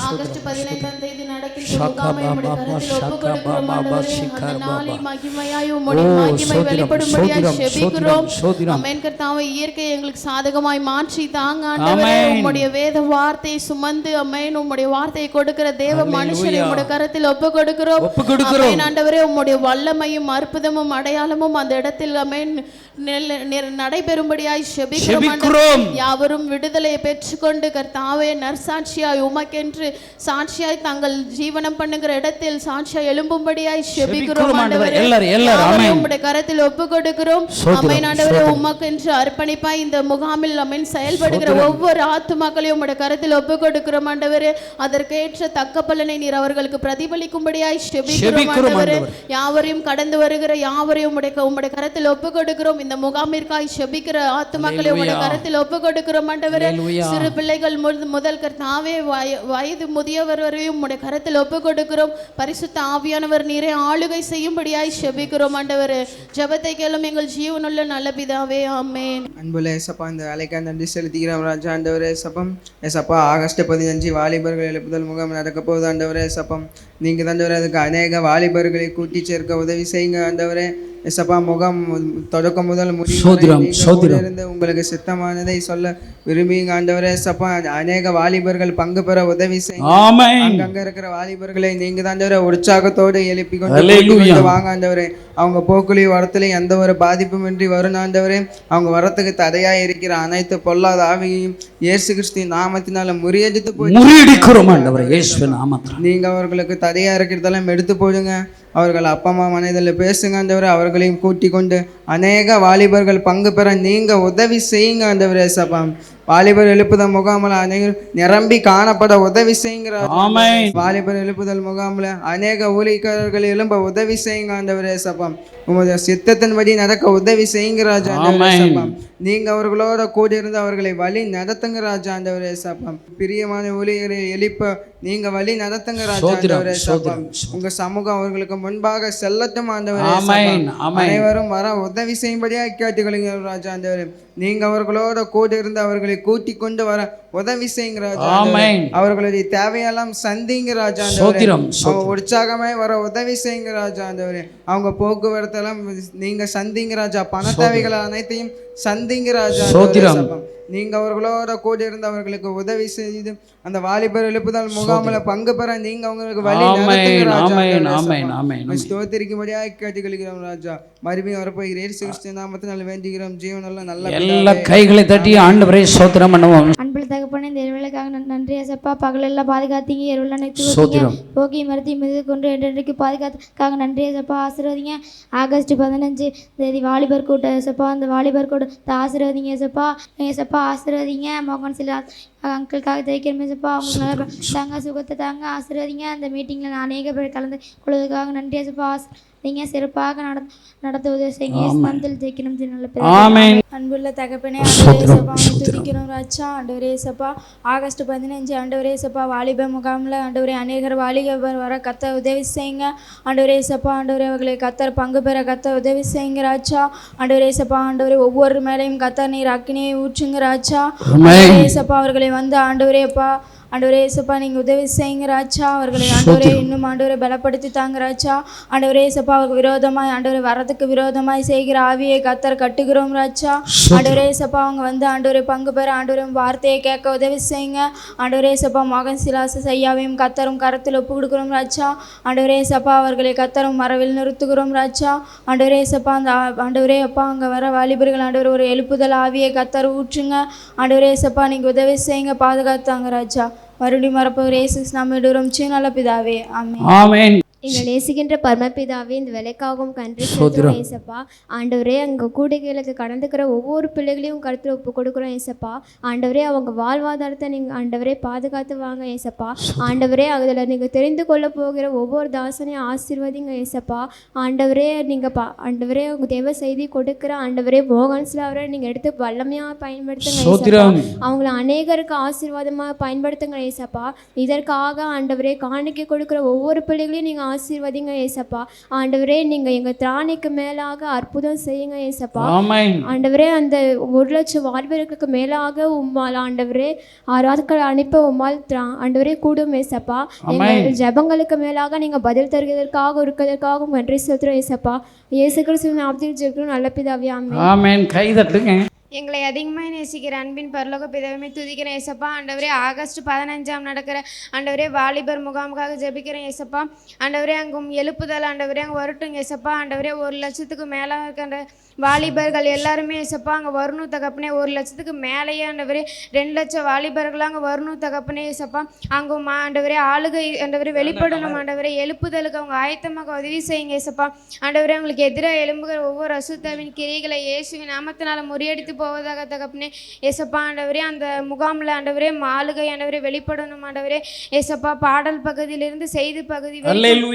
August 15ஆம் தேதி நடக்கின்ற முகாமை உம்முடைய கரத்தில் ஒப்புக்கொடுக்கிறோம் ஆண்டவரே. அந்த நாளில் மகிமையாய் உம்முடைய மகிமை வெளிப்படும்படியாய் ஜெபிக்கிறோம். ஆமென். கர்த்தாவே, இயற்கை எங்களுக்கு சாதகமாய் மாற்றி தாங்க ஆண்டவரே. உம்முடைய வேத வார்த்தையை சுமந்து ஆமென் உம்முடைய வார்த்தையை கொடுக்கிற தேவ மனுஷரை உம்முடைய கரத்தில் ஒப்புக்கொடுக்கிறோம் ஆமென் ஆண்டவரே. உம்முடைய வல்லமையும் அற்புதமும் அடையாளமும் அந்த இடத்தில் ஆமென் நடைபெறும்படியாய் ஜெபிக்கிறோம். யாவரும் விடுதலையை பெற்றுக்கொண்டு கர்த்தாவே நற்சாட்சியாய் உமக்கென்று சாட்சியாய் தங்கள் ஜீவனம் பண்ணுகிற இடத்தில் சாட்சியாய் எழும்பும்படியாய் ஜெபிக்கிறோம் ஆண்டவரே. உம்முடைய கரத்தில் ஒப்புக்கொடுக்கிறோம் ஆமென் ஆண்டவரே. உமக்கென்று அர்ப்பணிப்பாய் இந்த முகாமில் ஆமென் செயல்படுகிற ஒவ்வொரு ஆத்துமாக்களையும் உம்முடைய கரத்தில் ஒப்புக்கொடுக்கிறோம் ஆண்டவரே. அதற்கேற்ற தக்க பலனை நீர் அவர்களுக்கு பிரதிபலிக்கும்படியாய் ஜெபிக்கிறோம் ஆண்டவரே. யாவரையும் கடந்து வருகிற யாவரையும் உம்முடைய கரத்தில் ஒப்புக்கொடுக்கிறோம். இந்த முகாமிற்காய் ஜெபிக்கிற ஆத்துமாக்களை உம்முடைய கரத்தில் ஒப்புக்கொடுக்கிறோம் ஆண்டவரே. சிறு பிள்ளைகள் முதல் கர்த்தாவே வயது முதியவர் வரையும் உம்முடைய கரத்தில் ஒப்புக்கொடுக்கிறோம். பரிசுத்த ஆவியானவர் நீரே ஆளுகை செய்யும்படியாய் ஜெபிக்கிறோம் ஆண்டவரே. ஜெபத்தை கேளும் எங்கள் ஜீவனுள்ள நல்ல பிதாவே, ஆமென். அன்புள்ள ஏசப்பா, இந்த வேலைக்காக நன்றி செலுத்துகிறோம் ராஜா ஆண்டவரே. சப்பம் ஏசப்பா, ஆகஸ்ட் 15 வாலிபர்கள் எழுப்புதல் முகாம் நடக்க போகுது ஆண்டவரே. சப்பம் நீங்கள் தாண்டவரே அதுக்கு அநேக வாலிபர்களை கூட்டி சேர்க்க உதவி செய்யுங்க ஆண்டவரே. ஏசப்பா, முகாம் தொடக்கம் முதல் முடிவிலிருந்து உங்களுக்கு சித்தமானதை சொல்ல விரும்பிங்க ஆண்டவரே. ஏசப்பா, அநேக வாலிபர்கள் பங்கு பெற உதவி செய்யுங்க. அங்க இருக்கிற வாலிபர்களை நீங்க தாண்டவரே உற்சாகத்தோடு எழுப்பி கொண்டு வாங்க ஆண்டவரே. அவங்க போக்குலையும் வரத்துலையும் எந்த ஒரு பாதிப்பும் இன்றி வரும் ஆண்டவரே. அவங்க வரத்துக்கு தடையா இருக்கிற அனைத்து பொல்லாத ஆவியையும் இயேசு கிறிஸ்துவின் நாமத்தினால முறியடித்து போயிடுக்கிறோம் ஆண்டவரே. நீங்க அவர்களுக்கு தடையா இருக்கிறதெல்லாம் எடுத்து போடுங்க. அவர்கள் அப்பா அம்மா மனதில் பேசுங்க ஆண்டவரே. அவர்களையும் கூட்டி கொண்டு அநேக வாலிபர்கள் பங்கு பெற நீங்க உதவி செய்யுங்க ஆண்டவரே. சப்பா, வாலிபர் எழுப்புதல் முகாமில் அநேகர் நிரம்பி காணப்பட உதவி செய்யுங்க. வாலிபர் எழுப்புதல் முகாமில் அநேக ஊழியக்காரர்கள் எழும்ப உதவி செய்யுங்க ஆண்டவரே. சப்பா, உங்களுடைய சித்தத்தின்படி நடக்க உதவி செய்யுங்க ராஜா ஆண்டவரே. சப்பா, நீங்க அவர்களோட கூட இருந்து அவர்களை வழி நடத்துங்க ராஜா ஆண்டவரே. சப்பா, பிரியமான ஊழியரை எழுப்ப நீங்க வழி நடத்துங்க ராஜா ஆண்டவரே. சப்பா, உங்க சமூகம் அவர்களுக்கு முன்பாக செல்லட்டும் ஆண்டவரே. அனைவரும் வர உதவி செய்யும்படியா கேட்டுக்கொள்ளுங்க ராஜா ஆண்டவரே. நீங்க அவர்களோட கூட இருந்து அவர்களை கூட்டி கொண்டு வர உதவி செய்யுங்க ராஜா. அவர்களுடைய தேவையெல்லாம் சந்திங்க ராஜா ஆண்டவரே. அவங்க உற்சாகமாய் வர உதவி செய்யுங்க ராஜா ஆண்டவரே. அவங்க போக்குவரத்தெல்லாம் நீங்க சந்திங்க ராஜா. பண தேவைகள் அனைத்தையும் சந்திங்க ராஜா. நீங்க அவர்களோட கூட இருந்து அவர்களுக்கு உதவி செய்து அந்த வாலிபர் எழுப்புதல் முகாமில் பங்கு பெற நீங்க அவங்களுக்கு வழி நடத்துங்க ராஜா. ஸ்தோத்திரிக்கும்படியாக கேட்டுக்கொள்கிறோம் ராஜா. மறுபடியும் வரப்போகிற இயேசு கிறிஸ்து நாமத்தினால் வேண்டுகிறோம். ஜீவனெல்லாம் நல்ல எல்லா கைகளை தட்டி ஆண்டவரே ஸ்தோத்திரம் பண்ணுவோம். அன்புள்ள தகப்பனே, இந்த இரவுகளுக்காக நன்றி ஏசப்பா. பகலெல்லாம் பாதுகாத்தீங்க, இரவுல அனைத்து போக்கி மருத்தி மீது கொண்டு என்றைக்கு பாதுகாத்துக்காக நன்றி ஏசப்பா. ஆசீர்வதிங்க. ஆகஸ்ட் 15 தேதி வாலிபர் கூட்டம் ஏசப்பா. அந்த வாலிபர் கூட்டத்தை ஆசீர்வதிங்க ஏசப்பா. ஏசப்பா ஆசீர்வதிங்க. மோகன் சில அங்கிளுக்காக தெரிவிக்கிறோம் ஏசப்பா. அவங்களுக்கு நல்லா தாங்க, சுகத்தை தாங்க, ஆசீர்வதிங்க. அந்த மீட்டிங்கில் நான் அநேக பேர் கலந்து கொள்வதற்காக நன்றி ஏசப்பா. நீங்க சிறப்பாக நடத்த உதவி செய்யுங்க. மந்தில் ஜெயிக்கணும் நல்ல. அன்புள்ள தகப்பனே, ஆண்டவரே துதிக்கிறோம் ராஜா. ஆண்டவரே ஏசப்பா, ஆகஸ்ட் 15 ஆண்டவரே ஏசப்பா வாலிப முகாமில் ஆண்டவரே அநேகர் வாலிபர் வர கத்த உதவி செய்யுங்க ஆண்டவரே ஏசப்பா. ஆண்டவரே அவர்களை கத்தர் பங்கு பெற கத்த உதவி செய்யுங்க ராஜா. ஆண்டவரே ஏசப்பா, ஆண்டவரே ஒவ்வொரு மேலையும் கத்தர் நீர் அக்கினியை ஊற்றுங்க ராஜா. ஏசப்பா, அவர்களை வந்து ஆண்டவரே அப்பா ஆண்டவரே ஏசப்பா நீங்கள் உதவி செய்யுங்க ராஜா. அவர்களை ஆண்டவரே இன்னும் ஆண்டவரை பலப்படுத்தி தாங்க ராஜா. ஆண்டவரே ஏசப்பா, அவருக்கு விரோதமாய் ஆண்டவரை வரதுக்கு விரோதமாய் செய்கிற ஆவியை கத்தர் கட்டுகிறோம் ராஜா. ஆண்டவரே ஏசப்பா, அவங்க வந்து ஆண்டவரை பங்கு பெற ஆண்டவரை வார்த்தையை கேட்க உதவி செய்யுங்க ஆண்டவரே ஏசப்பா. மகன் சிலாச செய்யாவையும் கத்தரும் கரத்தில் ஒப்பு கொடுக்குறோம் ராஜா. ஆண்டவரே ஏசப்பா, அவர்களை கத்தரும் மரவில் நிறுத்துகிறோம் ராஜா. ஆண்டவரே ஏசப்பா, அந்த ஆண்டவரே அப்பா அங்கே வர வாலிபர்கள் ஆண்டவர் ஒரு எழுப்புதல் ஆவியை கத்தர் ஊற்றுங்க ஆண்டவரே ஏசப்பா. நீங்கள் உதவி செய்யுங்க, பாதுகாத்தாங்க ராஜா. மறுபடியும் மறப்பவர் இயேசு நாமத்தில் நல்ல பிதாவே, ஆமென். எங்கள் நேசிக்கின்ற பரமபிதாவே, இந்த வேலைக்காகவும் கன்றி செலுத்துகிறோம் ஏசப்பா. ஆண்டவரே, அங்கே கூடைகளுக்கு கடந்துக்கிற ஒவ்வொரு பிள்ளைகளையும் கருத்தில் ஒப்பு கொடுக்குறோம் ஏசப்பா. ஆண்டவரே, அவங்க வாழ்வாதாரத்தை நீங்கள் ஆண்டவரே பாதுகாத்து வாங்க ஏசப்பா. ஆண்டவரே, அதில் நீங்கள் தெரிந்து கொள்ள போகிற ஒவ்வொரு தாசனையும் ஆசீர்வதிங்க ஏசப்பா. ஆண்டவரே, நீங்கள் ஆண்டவரே உங்கள் தேவ செய்தி கொடுக்குற ஆண்டவரே மோகன்ஸ்ல அவரை நீங்கள் எடுத்து வல்லமையாக பயன்படுத்துங்க ஏசப்பா. அவங்கள அநேகருக்கு ஆசீர்வாதமாக பயன்படுத்துங்க ஏசப்பா. இதற்காக ஆண்டவரே காணிக்கை கொடுக்குற ஒவ்வொரு பிள்ளைகளையும் நீங்கள் ஆசீர்வதிங்க ஏசப்பா. ஆண்டவரே நீங்கள் எங்கள் திராணிக்கு மேலாக அற்புதம் செய்யுங்க ஏசப்பா. ஆமென். ஆண்டவரே அந்த 1,00,000 வாலிபர்களுக்கு மேலாக உம்மால் ஆண்டவரே ஆராத்கள் அனுப்ப உம்மால் ஆண்டவரே கூடும் ஏசப்பா. எங்கள் ஜெபங்களுக்கு மேலாக நீங்கள் பதில் தருவதற்காக இருக்கிறதற்காகவும் நன்றி செலுத்துகிறோம் ஏசப்பா. இயேசு கிறிஸ்துவின் நாமத்தில் ஜெபிக்கிறோம் நல்ல பிதாவே, ஆமென். ஆமென். கை தட்டுங்க. எங்களை அதிகமாக நேசிக்கிற அன்பின் பரலோக பிதாவே துதிக்கிறேன் ஏசப்பா. ஆண்டவரே ஆகஸ்ட் 15 நடக்கிற ஆண்டவரே வாலிபர் முகாமுக்காக ஜெபிக்கிறேன் ஏசப்பா. ஆண்டவரே அங்கும் எழுப்புதல் ஆண்டவரே அங்கே வரட்டும் ஏசப்பா. ஆண்டவரே 1,00,000க்கு மேலே இருக்கின்ற வாலிபர்கள் எல்லாருமே ஏசப்பா அங்கே வரணும் தகப்பனே. 1,00,000க்கு மேலேயே ஆண்டவரே 2,00,000 வாலிபர்கள் அங்கே வரணும் தகப்பனே ஏசப்பா. அங்கும் ஆண்டவரே ஆளுகை ஆண்டவரே வெளிப்படணும் ஆண்டவரே. எழுப்புதலுக்கு அவங்க ஆயத்தமாக உதவி செய்யுங்க ஏசப்பா. ஆண்டவரே அவங்களுக்கு எதிராக எழும்புகிற ஒவ்வொரு அசுத்தாவின் கிரிகளை இயேசுவின் நாமத்தினால முறியடித்து போவதாக தகப்பனே ஏசப்பா. ஆண்டவரே அந்த முகாமில் ஆண்டவரே ஆளுகை ஆண்டவரே வெளிப்படணும் ஆண்டவரே ஏசப்பா. பாடல் பகுதியிலிருந்து செய்தி பகுதி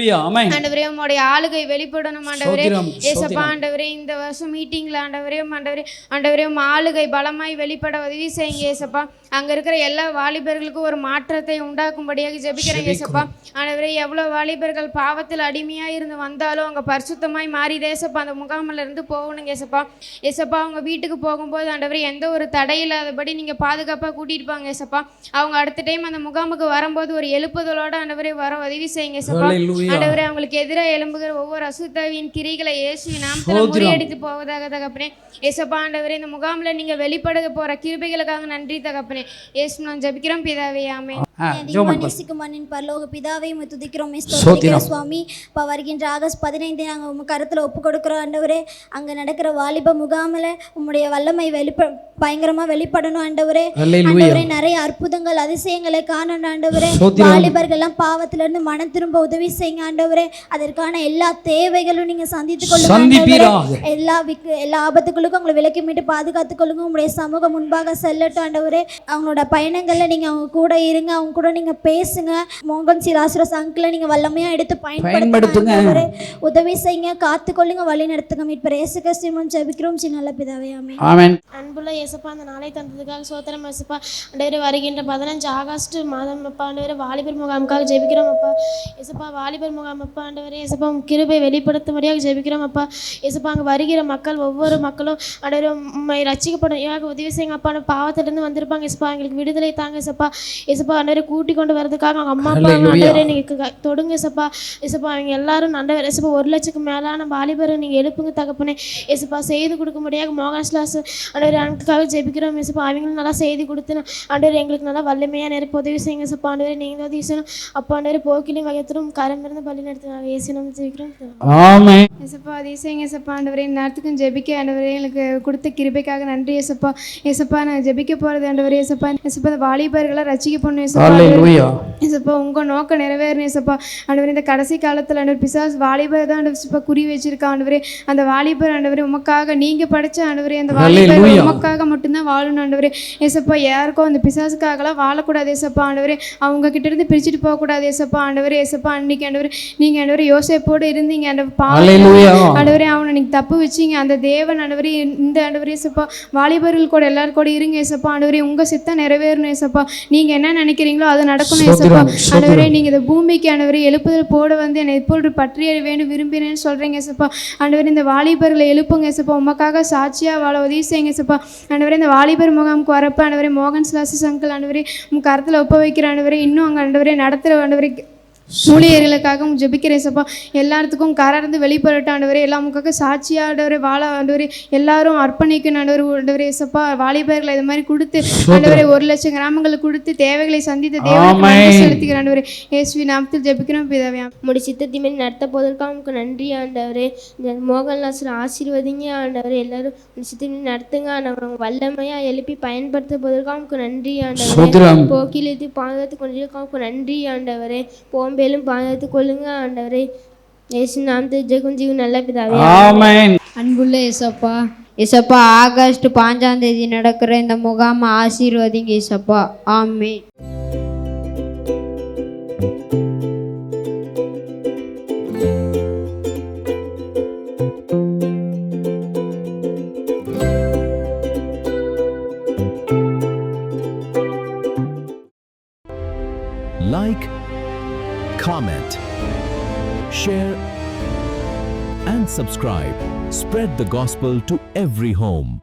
ஆண்டவரே உங்களுடைய ஆளுகை வெளிப்படணும் ஆண்டவரே ஏசப்பா. ஆண்டவரே இந்த வருஷம் மீட்டிங்கில் ஆண்டவரே ஆண்டவரே ஆளுகை பலமாய் வெளிப்பட உதவி செய்யுங்க ஏசப்பா. அங்கே இருக்கிற எல்லா வாலிபர்களுக்கும் ஒரு மாற்றத்தை உண்டாக்கும்படியாக ஜெபிக்கிறேன் ஏசப்பா. ஆண்டவரே எவ்வளோ வாலிபர்கள் பாவத்தில் அடிமையாக இருந்து வந்தாலும் அங்கே பரிசுத்தமாய் மாறி தேசப்பா அந்த முகாமில் இருந்து போகணுங்க ஏசப்பா. ஏசப்பா அவங்க வீட்டுக்கு போகும்போது ஆண்டவரே எந்த ஒரு தடையில்லாதபடி நீங்கள் பாதுகாப்பாக கூட்டிட்டு போங்க ஏசப்பா. அவங்க அடுத்த டைம் அந்த முகாமுக்கு வரும்போது ஒரு எழுப்புதலோட ஆண்டவரே வர உதவி செய்யுங்க ஏசப்பா. ஆண்டவரே அவங்களுக்கு எதிராக எழும்புகிற ஒவ்வொரு அசுத்தாவின் கிரிகளை இயேசுவின் நாமத்தில் முறியடித்து போவதாக தகப்பனே ஏசப்பா. ஆண்டவரே இந்த முகாமில் நீங்கள் வெளிப்பட போகிற கிருபைகளுக்காக நன்றி தகப்பனே. இயேசு நான் ஜெபிக்கிறோம் பிதாவே, ஆமென். மண்ணின் பரலோக பிதாவை துதிக்கிறோம் சுவாமி. இப்போ வருகின்ற ஆகஸ்ட் 15 நாங்கள் உங்கள் கருத்தில் ஒப்பு கொடுக்குறோம் ஆண்டவரே. அங்கே நடக்கிற வாலிப முகாமில் உம்முடைய வல்லமை பயங்கரமாக வெளிப்படணும் ஆண்டவரே. ஆண்டவரே நிறைய அற்புதங்கள் அதிசயங்களை காணணும் ஆண்டவரே. வாலிபர்கள்லாம் பாவத்திலிருந்து மனம் திரும்ப உதவி செய்யுங்க ஆண்டவரே. அதற்கான எல்லா தேவைகளும் நீங்கள் சந்தித்துக் கொள்ளுங்க. எல்லா ஆபத்துக்களுக்கும் உங்களை விலக்கி மீட்டு பாதுகாத்துக் கொள்ளுங்க. உங்களுடைய சமூகம் முன்பாக செல்லட்டும் ஆண்டவரே. அவங்களோட பயணங்களில் நீங்கள் அவங்க கூட இருங்க, அவங்க கூட நீங்க பேசுங்க. மோகன் சி லாசரஸ் அங்கிளை நீங்க வல்லமையா எடுத்து பயன்படுத்துங்க. உதவி செய்யுங்க, காத்துக்கொள்ளுங்க, வழி நடத்துங்க. மீட்பர் இயேசு கிறிஸ்துவின் ஜெபிக்கிறோம் நல்ல பிதாவே, ஆமென். அன்புள்ள இயேசப்பா அந்த நாளை தந்ததுக்காக சோத்திரம் இயேசப்பா. ஆண்டவரே வருகின்ற 15 ஆகஸ்ட் மாதம் அப்பா ஆண்டவரே வாலிபர் முகாமுக்காக ஜெபிக்கிறோம் அப்பா. இயேசப்பா வாலிபர் முகாம் அப்பா ஆண்டவரே இயேசப்பா கிருபை வெளிப்படுத்தும்படியாக ஜெபிக்கிறோம் அப்பா. இயேசப்பா அங்கே வருகிற மக்கள் ஒவ்வொரு மக்களும் ஆண்டவரே உண்மை ரட்சிக்கப்படும் உதவி செய்யுங்க அப்பா. பாவத்திலிருந்து வந்திருப்பாங்க இயேசப்பா, எங்களுக்கு விடுதலை தாங்க இயேசப்பா. இயேசப்பா ஆண்டவரே கூட்டி கொண்டு வரதுக்காக அவங்க அம்மா அப்பா ஆண்டவரே நீங்கள் தொடுங்க இயேசப்பா. இயேசப்பா அவங்க எல்லாரும் ஆண்டவரே இயேசப்பா 1,00,000க்கு மேலான வாலிபரை நீங்கள் எழுப்புங்க தகப்பனே. இயேசப்பா செய்து கொடுக்கும்படியாக மோகன் ஸ்லாஸ் ஆண்டவரே அனுக்காக ஜெபிக்கிறோம் இயேசப்பா. அவங்களும் நல்லா செய்தி கொடுத்துணும் ஆண்டவரே. எங்களுக்கு நல்லா வல்லமையாக நெருப்பு உதவி செய்யுங்க இயேசப்பா. ஆண்டவரே நீங்கள் உதவி செய்யணும் அப்பா. ஆண்டவரே போக்கிலையும் வகையத்திலும் கரம் இருந்து பள்ளி நடத்துனாங்க இயேசுநாமத்தில் ஜெபிக்கிறோம் ஆமென். இயேசப்பா அதிசயங்க இயேசப்பா. ஆண்டவரே நேரத்துக்கும் ஜெபிக்க ஆண்டவரே எங்களுக்கு கொடுத்த கிருபைக்காக நன்றி இயேசப்பா. இயேசப்பா நான் ஜெபிக்க போகிறது ஆண்டவரே இயேசப்பா. இயேசப்பா அந்த வாலிபர்களை ரட்சிக்க போகணும் இயேசப்பா. உங்க நோக்கம் நிறைவேறணும் இயேசப்பா. ஆண்டவரே இந்த கடைசி காலத்தில் ஆண்டவர் பிசாசு வாலிபர் தான் ஆண்டவர் குறி வச்சிருக்கா ஆண்டவரே. அந்த வாலிபர் ஆண்டவரே உமக்காக நீங்க படைச்ச ஆண்டவரே அந்த வாலிபர் உமக்காக மட்டும்தான் வாழணும் ஆண்டவரே இயேசப்பா. யாருக்கும் அந்த பிசாசுக்காகலாம் வாழக்கூடாது இயேசப்பா. ஆண்டவரே அவங்க கிட்ட இருந்து பிரிச்சுட்டு போகக்கூடாது இயேசப்பா. ஆண்டவரே இயேசப்பா அன்னைக்கு ஆண்டவரே நீங்க ஆண்டவரே யோசேப்போடு இருந்தீங்க ஆண்டவரே. அவனை நீங்க தப்பு வச்சீங்க அந்த தேவன் ஆண்டவரே. இந்த ஆண்டவரே இயேசப்பா வாலிபர்கள் கூட எல்லாரும் கூட இருங்க இயேசப்பா. ஆண்டவரே உங்க சித்தம் நிறைவேறணும் இயேசப்பா. நீங்க என்ன நினைக்கிறீங்களோ அதை நடக்கணும் இயேசப்பா. ஆண்டவரே நீங்க இந்த பூமிக்கு ஆண்டவரே எழுப்புதல் போட வந்து என்னை எப்பொழுது பற்றிய வேண்டும் விரும்பினேன்னு சொல்றீங்க இயேசப்பா. ஆண்டவரே இந்த வாலிபர்களை எழுப்புங்க இயேசப்பா. உமக்காக சாட்சியா வாழ உதவி செய்யுங்க இயேசப்பா. ஆண்டவரே இந்த வாலிபர் முகாமுக்கு வரப்ப ஆண்டவரே மோகன் ஸ்லாசஸ் அங்கிள் ஆண்டவரே உங்க கருத்துல ஒப்ப வைக்கிற ஆண்டவரே. இன்னும் அங்கே ஆண்டவரே நடத்துகிற ஆண்டவரே ஊழியர்களுக்காக ஜெபிக்கிறேன் இயேசப்பா. எல்லாத்துக்கும் கரந்து வெளிப்படட்டும் ஆண்டவரே. எல்லா முக்காக சாட்சியா ஆண்டவரே வாழ ஆண்டவரே எல்லாரும் அர்ப்பணிக்கணும் ஆண்டவரே இயேசப்பா. வாலிபர்களை இது மாதிரி கொடுத்து ஆண்டவரே 1,00,000 கிராமங்களுக்கு கொடுத்து தேவைகளை சந்தித்த தேவனுக்கு செலுத்துகிற ஆண்டவரே இயேசுவின் நாமத்தில் ஜெபிக்கிறோம் பிதாவே. முடி சித்தத்திமே நடத்த போவதற்காக உங்களுக்கு நன்றி ஆண்டவரே. இந்த மோகன்லாசர் ஆசீர்வதிங்க ஆண்டவரே. எல்லாரும் சித்தமே நடத்துங்க ஆண்டவரை வல்லமையா எழுப்பி பயன்படுத்த போவதற்காக உங்களுக்கு நன்றி ஆண்டவரே. போக்கிலிருந்து பாதுகாத்து கொண்டிருக்காக நன்றி ஆண்டவரே. மேலும் பாதுகாத்துக் கொள்ளுங்க ஆண்டவரே. இயேசு நாமத்தில் ஜெபம் ஜீவன் நல்ல பிதாவே, ஆமென். அன்புள்ள இயேசப்பா, இயேசப்பா ஆகஸ்ட் 5 நடக்கிற இந்த முகாம் ஆசீர்வதிங்க இயேசப்பா. ஆமென். Like, comment, share and subscribe. Spread the gospel to every home.